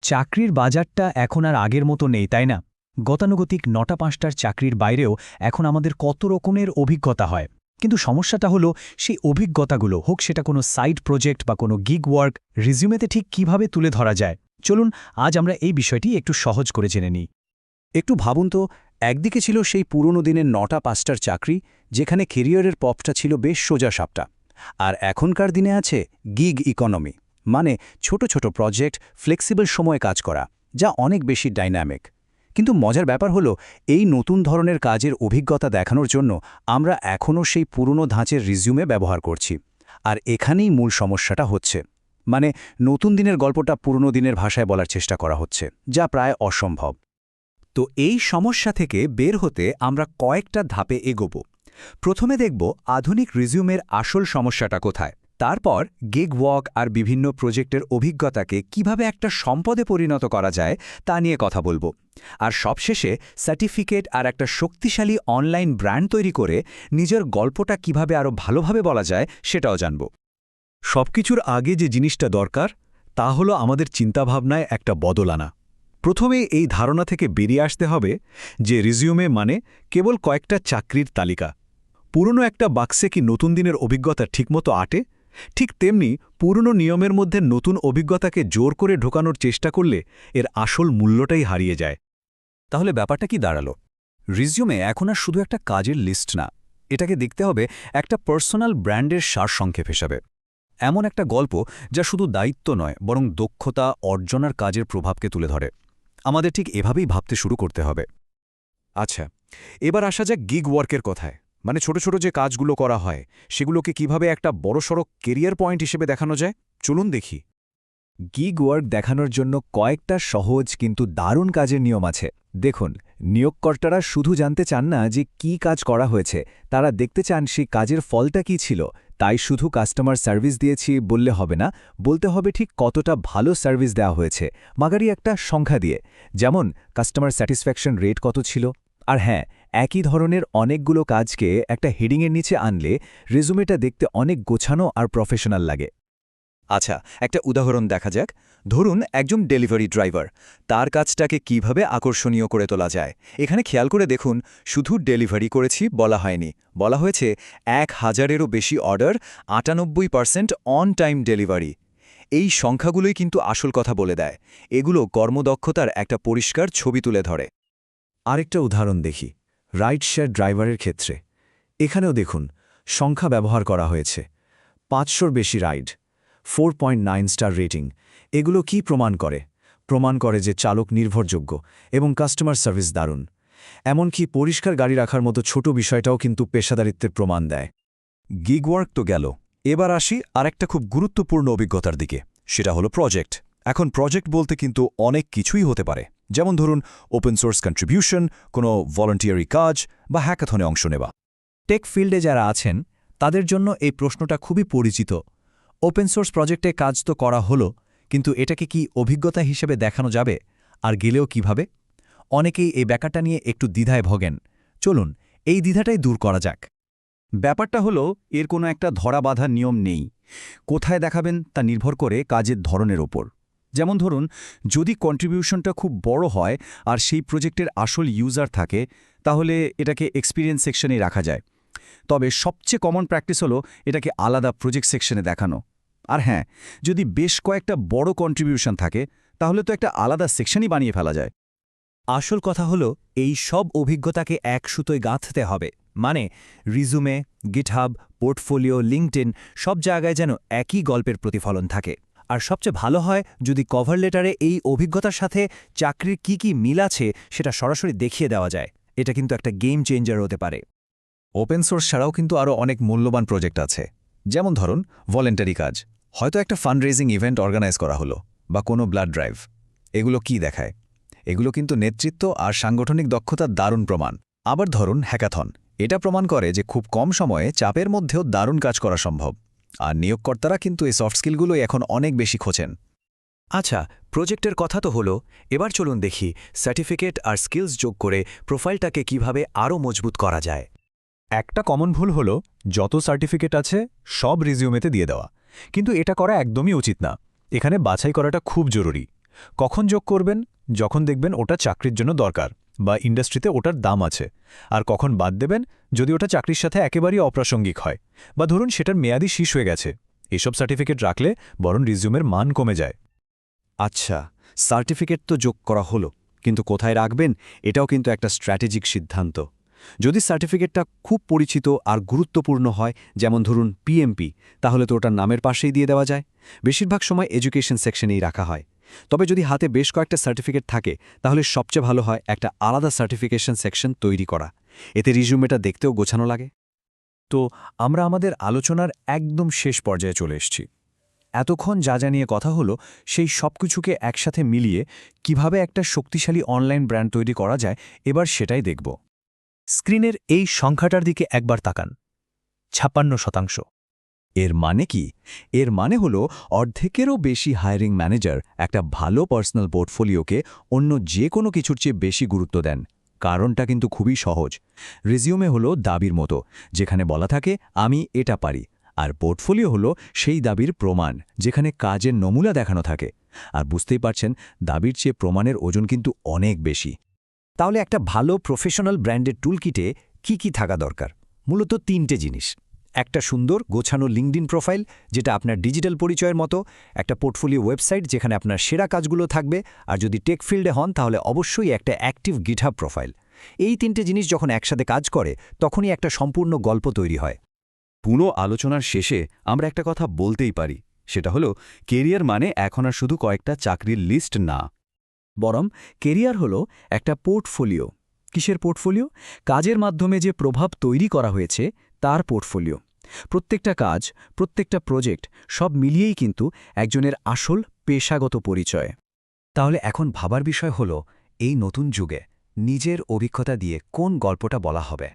চাকরির বাজারটা এখন আর আগের মতো নেই, তাই না? গতানুগতিক ৯টা-৫টার চাকরির বাইরেও এখন আমাদের কত রকমের অভিজ্ঞতা হয়। কিন্তু সমস্যাটা হলো সেই অভিজ্ঞতাগুলো, হোক সেটা কোনো সাইড প্রজেক্ট বা কোনো গিগ ওয়ার্ক, রিজিউমেতে ঠিক কিভাবে তুলে ধরা যায়। চলুন আজ আমরা এই বিষয়টি একটু সহজ করে জেনে নিই। একটু ভাবুন তো, একদিকে ছিল সেই পুরনো দিনের ৯টা-৫টার চাকরি, যেখানে কেরিয়ারের পথটা ছিল বেশ সোজা সাপটা। আর এখনকার দিনে আছে গিগ ইকোনমি, মানে ছোট ছোট প্রজেক্ট, ফ্লেক্সিবল সময়ে কাজ করা, যা অনেক বেশি ডাইনামিক। কিন্তু মজার ব্যাপার হলো, এই নতুন ধরনের কাজের অভিজ্ঞতা দেখানোর জন্য আমরা এখনও সেই পুরনো ধাঁচের রিজিউমে ব্যবহার করছি। আর এখানেই মূল সমস্যাটা হচ্ছে। মানে নতুন দিনের গল্পটা পুরনো দিনের ভাষায় বলার চেষ্টা করা হচ্ছে, যা প্রায় অসম্ভব। তো এই সমস্যা থেকে বের হতে আমরা কয়েকটা ধাপে এগোব। প্রথমে দেখব আধুনিক রিজিউমের আসল সমস্যাটা কোথায়। তারপর গিগ ওয়ার্ক আর বিভিন্ন প্রজেক্টের অভিজ্ঞতাকে কিভাবে একটা সম্পদে পরিণত করা যায় তা নিয়ে কথা বলবো। আর সবশেষে সার্টিফিকেট আর একটা শক্তিশালী অনলাইন ব্র্যান্ড তৈরি করে নিজের গল্পটা কিভাবে আরও ভালোভাবে বলা যায় সেটাও জানব। সবকিছুর আগে যে জিনিসটা দরকার তা হলো আমাদের চিন্তাভাবনায় একটা বদল আনা। প্রথমে এই ধারণা থেকে বেরিয়ে আসতে হবে যে রিজিউমে মানে কেবল কয়েকটা চাকরির তালিকা। পুরনো একটা বাক্সে কি নতুন দিনের অভিজ্ঞতা ঠিকমতো আটে? ঠিক তেমনি পুরনো নিয়মের মধ্যে নতুন অভিজ্ঞতাকে জোর করে ঢোকানোর চেষ্টা করলে এর আসল মূল্যটাই হারিয়ে যায়। তাহলে ব্যাপারটা কি দাঁড়ালো? রিজিউমে এখন আর শুধু একটা কাজের লিস্ট না, এটাকে দেখতে হবে একটা পার্সোনাল ব্র্যান্ডের সারসংক্ষেপ হিসাবে। এমন একটা গল্প যা শুধু দায়িত্ব নয়, বরং দক্ষতা, অর্জন আর কাজের প্রভাবকে তুলে ধরে। আমাদের ঠিক এভাবেই ভাবতে শুরু করতে হবে। আচ্ছা, এবার আসা যাক গিগ ওয়ার্কের কথায়। মানে ছোট ছোট যে কাজগুলো করা হয়, সেগুলোকে কিভাবে একটা বড়সড় কেরিয়ার পয়েন্ট হিসেবে দেখানো যায়, চলুন দেখি। গিগ ওয়ার্ক দেখানোর জন্য কয়েকটা সহজ কিন্তু দারুণ কাজের নিয়ম আছে। দেখুন, নিয়োগকর্তারা শুধু জানতে চান না যে কি কাজ করা হয়েছে, তারা দেখতে চান সেই কাজের ফলটা কি ছিল। তাই শুধু কাস্টমার সার্ভিস দিয়েছি বললে হবে না, বলতে হবে ঠিক কতটা ভালো সার্ভিস দেওয়া হয়েছে, মাগারি একটা সংখ্যা দিয়ে। যেমন কাস্টমার স্যাটিসফ্যাকশন রেট কত ছিল। আর হ্যাঁ, একই ধরনের অনেকগুলো কাজকে একটা হেডিংয়ের নিচে আনলে রেজুমেটা দেখতে অনেক গোছানো আর প্রফেশনাল লাগে। আচ্ছা, একটা উদাহরণ দেখা যাক। ধরুন একজন ডেলিভারি ড্রাইভার, তার কাজটাকে কিভাবে আকর্ষণীয় করে তোলা যায়। এখানে খেয়াল করে দেখুন, শুধু ডেলিভারি করেছি বলা হয়নি, বলা হয়েছে ১,০০০-এরও বেশি অর্ডার, ৯৮% অন টাইম ডেলিভারি। এই সংখ্যাগুলোই কিন্তু আসল কথা বলে দেয়। এগুলো কর্মদক্ষতার একটা পরিষ্কার ছবি তুলে ধরে। আরেকটা উদাহরণ দেখি, রাইড শেয়ার ড্রাইভারের ক্ষেত্রে। এখানেও দেখুন, সংখ্যা ব্যবহার করা হয়েছে। ৫০০র বেশি রাইড, 4.9 স্টার রেটিং। এগুলো কি প্রমাণ করে? প্রমাণ করে যে চালক নির্ভরযোগ্য এবং কাস্টমার সার্ভিস দারুণ। এমনকি পরিষ্কার গাড়ি রাখার মতো ছোট বিষয়টাও কিন্তু পেশাদারিত্বের প্রমাণ দেয়। গিগ ওয়ার্ক তো গেল, এবার আসি আরেকটা খুব গুরুত্বপূর্ণ অভিজ্ঞতার দিকে। সেটা হলো প্রজেক্ট। এখন প্রজেক্ট বলতে কিন্তু অনেক কিছুই হতে পারে। যেমন ধরুন ওপেন সোর্স কন্ট্রিবিউশন, কোনো ভলান্টিয়ারি কাজ বা হ্যাকাথনে অংশ নেওয়া। টেক ফিল্ডে যারা আছেন তাদের জন্য এই প্রশ্নটা খুবই পরিচিত। ওপেন সোর্স প্রজেক্টে কাজ তো করা হলো, কিন্তু এটাকে কি অভিজ্ঞতা হিসেবে দেখানো যাবে? আর গেলেও কিভাবে? অনেকেই এই ব্যাপারটা নিয়ে একটু দ্বিধায় ভোগেন। চলুন এই দ্বিধাটাই দূর করা যাক। ব্যাপারটা হলো, এর কোনো একটা ধরা বাঁধা নিয়ম নেই। কোথায় দেখাবেন তা নির্ভর করে কাজের ধরনের ওপর। যেমন ধরুন, যদি কন্ট্রিবিউশনটা খুব বড় হয় আর সেই প্রজেক্টের আসল ইউজার থাকে, তাহলে এটাকে এক্সপিরিয়েন্স সেকশনে রাখা যায়। তবে সবচেয়ে কমন প্র্যাকটিস হলো এটাকে আলাদা প্রজেক্ট সেকশনে দেখানো। আর হ্যাঁ, যদি বেশ কয়েকটা বড় কন্ট্রিবিউশন থাকে, তাহলে তো একটা আলাদা সেকশনই বানিয়ে ফেলা যায়। আসল কথা হলো এই সব অভিজ্ঞতাকে এক সুতোয় গাঁথতে হবে। মানে রিজুমে, গিটহাব, পোর্টফোলিও, লিঙ্কডইন সব জায়গায় যেন একই গল্পের প্রতিফলন থাকে। আর সবচেয়ে ভালো হয় যদি কভার লেটারে এই অভিজ্ঞতার সাথে চাকরির কি কি মিল আছে সেটা সরাসরি দেখিয়ে দেওয়া যায়। এটা কিন্তু একটা গেম চেঞ্জার হতে পারে। ওপেন সোর্স ছাড়াও কিন্তু আরও অনেক মূল্যবান প্রজেক্ট আছে। যেমন ধরুন ভলেন্টারি কাজ, হয়তো একটা ফান্ড রেজিং ইভেন্ট অর্গানাইজ করা হলো, বা কোনো ব্লাড ড্রাইভ। এগুলো কি দেখায়? এগুলো কিন্তু নেতৃত্ব আর সাংগঠনিক দক্ষতার দারুণ প্রমাণ। আবার ধরুন হ্যাকাথন, এটা প্রমাণ করে যে খুব কম সময়ে চাপের মধ্যেও দারুণ কাজ করা সম্ভব। আর নিয়োগকর্তারা কিন্তু এই সফট স্কিলগুলোই এখন অনেক বেশি খোঁজেন। আচ্ছা, প্রজেক্টের কথা তো হলো, এবার চলুন দেখি সার্টিফিকেট আর স্কিলস যোগ করে প্রোফাইলটাকে কিভাবে আরও মজবুত করা যায়। একটা কমন ভুল হলো যত সার্টিফিকেট আছে সব রিজিউমেতে দিয়ে দেওয়া। কিন্তু এটা করা একদমই উচিত না। এখানে বাছাই করাটা খুব জরুরি। কখন যোগ করবেন? যখন দেখবেন ওটা চাকরির জন্য দরকার বা ইন্ডাস্ট্রিতে ওটার দাম আছে। আর কখন বাদ দেবেন? যদি ওটা চাকরির সাথে একেবারেই অপ্রাসঙ্গিক হয় বা ধরুন সেটার মেয়াদি শেষ হয়ে গেছে। এসব সার্টিফিকেট রাখলে বরং রিজিউমের মান কমে যায়। আচ্ছা, সার্টিফিকেট তো যোগ করা হলো, কিন্তু কোথায় রাখবেন এটাও কিন্তু একটা স্ট্র্যাটেজিক সিদ্ধান্ত। যদি সার্টিফিকেটটা খুব পরিচিত আর গুরুত্বপূর্ণ হয়, যেমন ধরুন পিএমপি, তাহলে তো ওটার নামের পাশেই দিয়ে দেওয়া যায়। বেশিরভাগ সময় এডুকেশন সেকশনেই রাখা হয়। তবে যদি হাতে বেশ কয়েকটা সার্টিফিকেট থাকে, তাহলে সবচেয়ে ভালো হয় একটা আলাদা সার্টিফিকেশন সেকশন তৈরি করা। এতে রিজিউমেটা দেখতেও গোছানো লাগে। তো আমরা আমাদের আলোচনার একদম শেষ পর্যায়ে চলে এসেছি। এতক্ষণ যা নিয়ে কথা হলো সেই সব কিছুকে একসাথে মিলিয়ে কিভাবে একটা শক্তিশালী অনলাইন ব্র্যান্ড তৈরি করা যায়, এবার সেটাই দেখব। স্ক্রিনের এই সংখ্যাটার দিকে একবার তাকান। 56%। এর মানে কি? এর মানে হলো অর্ধেকেরও বেশি হায়ারিং ম্যানেজার একটা ভালো পার্সোনাল পোর্টফোলিওকে অন্য যে কোনো কিছুর চেয়ে বেশি গুরুত্ব দেন। কারণটা কিন্তু খুবই সহজ। রিজিউমে হলো দাবির মতো, যেখানে বলা থাকে আমি এটা পারি, আর পোর্টফোলিও হলো সেই দাবির প্রমাণ, যেখানে কাজের নমুনা দেখানো থাকে। আর বুঝতেই পারছেন, দাবির চেয়ে প্রমাণের ওজন কিন্তু অনেক বেশি। তাহলে একটা ভালো প্রফেশনাল ব্র্যান্ডের টুলকিটে কি থাকা দরকার? মূলত 3টে জিনিস। একটা সুন্দর গোছানো লিঙ্কডইন প্রোফাইল, যেটা আপনার ডিজিটাল পরিচয়ের মতো, একটা পোর্টফোলিও ওয়েবসাইট যেখানে আপনার সেরা কাজগুলো থাকবে, আর যদি টেক ফিল্ডে হন তাহলে অবশ্যই একটা অ্যাক্টিভ গিটহাব প্রোফাইল। এই 3টে জিনিস যখন একসাথে কাজ করে, তখনই একটা সম্পূর্ণ গল্প তৈরি হয়। পুরো আলোচনার শেষে আমরা একটা কথা বলতেই পারি, সেটা হলো কেরিয়ার মানে এখন আর শুধু কয়েকটা চাকরির লিস্ট না, বরং কেরিয়ার হলো একটা পোর্টফোলিও। কিসের পোর্টফোলিও? কাজের মাধ্যমে যে প্রভাব তৈরি করা হয়েছে তার পোর্টফোলিও। প্রত্যেকটা কাজ, প্রত্যেকটা প্রজেক্ট, সব মিলিয়েই কিন্তু একজনের আসল পেশাগত পরিচয়। তাহলে এখন ভাবার বিষয় হলো, এই নতুন যুগে নিজের অভিজ্ঞতা দিয়ে কোন গল্পটা বলা হবে।